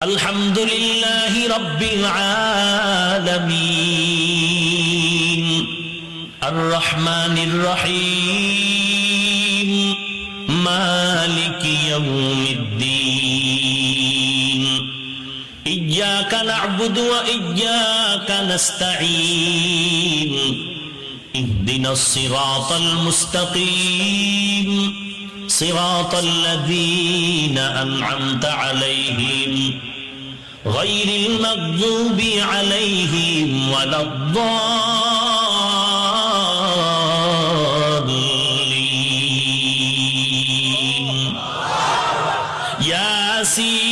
আলহামদুলিল্লাহি রাব্বিল আলামিন আর রহমানির রহিম মালিকি ইয়াউমিদ্দিন ইয়্যাকা না'বুদু ওয়া ইয়্যাকা নাস্তাঈন ইহদিনাস সিরাতাল মুস্তাকিম সিরাতাল লাযীনা আন'আমতা আলাইহিম غير المغضوب عليهم ولا الضالين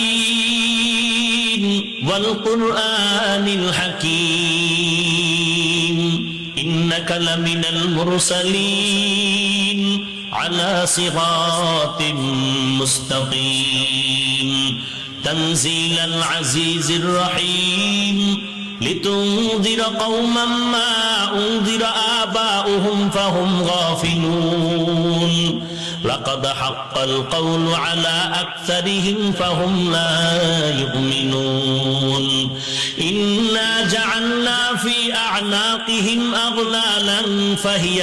ياسين والقرآن الحكيم إنك لمن المرسلين على صراط مستقيم تنزيل العزيز الرحيم لتنذر قوما ما أنذر آباؤهم فهم غافلون لقد حق القول على أكثرهم فهم لا يؤمنون إنا جعلنا في أعناقهم أغلالا فهي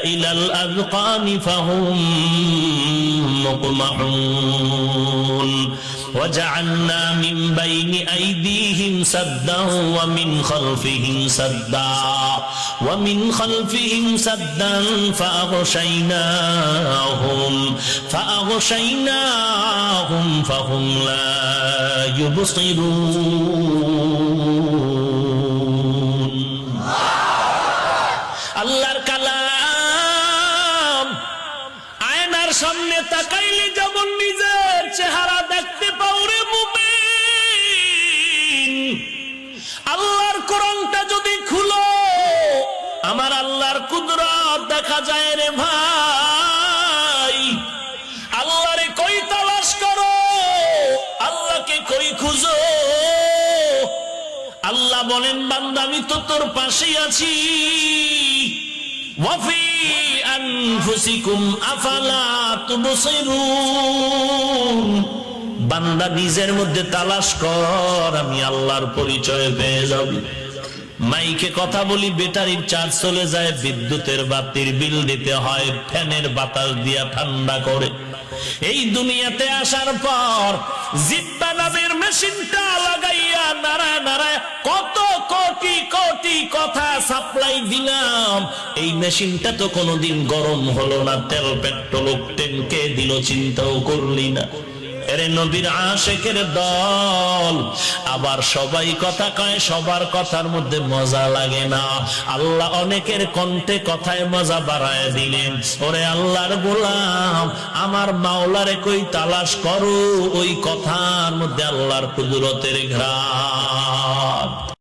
إلى الأذقان فهم مقمحون وجعلنا من بين أيديهم سدا ومن خلفهم سدا فأغشيناهم فهم لا يبصرون আল্লাহর কালাম আয়নার সামনে তাকাইলে যেমন নিজের চেহারা দেখতে পাও রে মুমিন, আল্লাহর কোরআনটা যদি খুলো আমার আল্লাহর কুদরত দেখা যায় রে ভাই। আল্লাহরে কই তালাশ করো, আল্লাহকে কই খুঁজো। আল্লাহ বলেন বান্দা আমি তো তোর পাশেই আছি। ওয়াফি আনফুসিকুম আফালা তুবসিরুন, বান্দা নিজের মধ্যে তালাশ কর, আমি আল্লাহর পরিচয় পেয়ে যাবি। মাইকে কথা বলি, ব্যাটারির চার্জ চলে যায়, বিদ্যুতের বাতির বিল দিতে হয়, ফ্যানের বাতাস দিয়া ঠান্ডা করে। এই দুনিয়াতে আসার পর জিব্বা নামের মেশিনটা লাগাইয়া নাড়ায় নাড়ায় কত কোটি কোটি কথা সাপ্লাই দিলাম, এই মেশিনটা তো কোনোদিন গরম হলো না, তেল পেট্রোল কে দিল চিন্তাও করলি না। এরে নবীর আশিকের দল, আবার সবাই কথা কয়, সবার কথার মধ্যে মজা লাগে না। আল্লাহ অনেকের কণ্ঠে কথায় মজা বাড়ায় দিলেন। ওরে আল্লাহর গোলাম, আমার মাওলারে কই তালাশ করো, ওই কথার মধ্যে আল্লাহর কুদরতের ঘ্রাণ।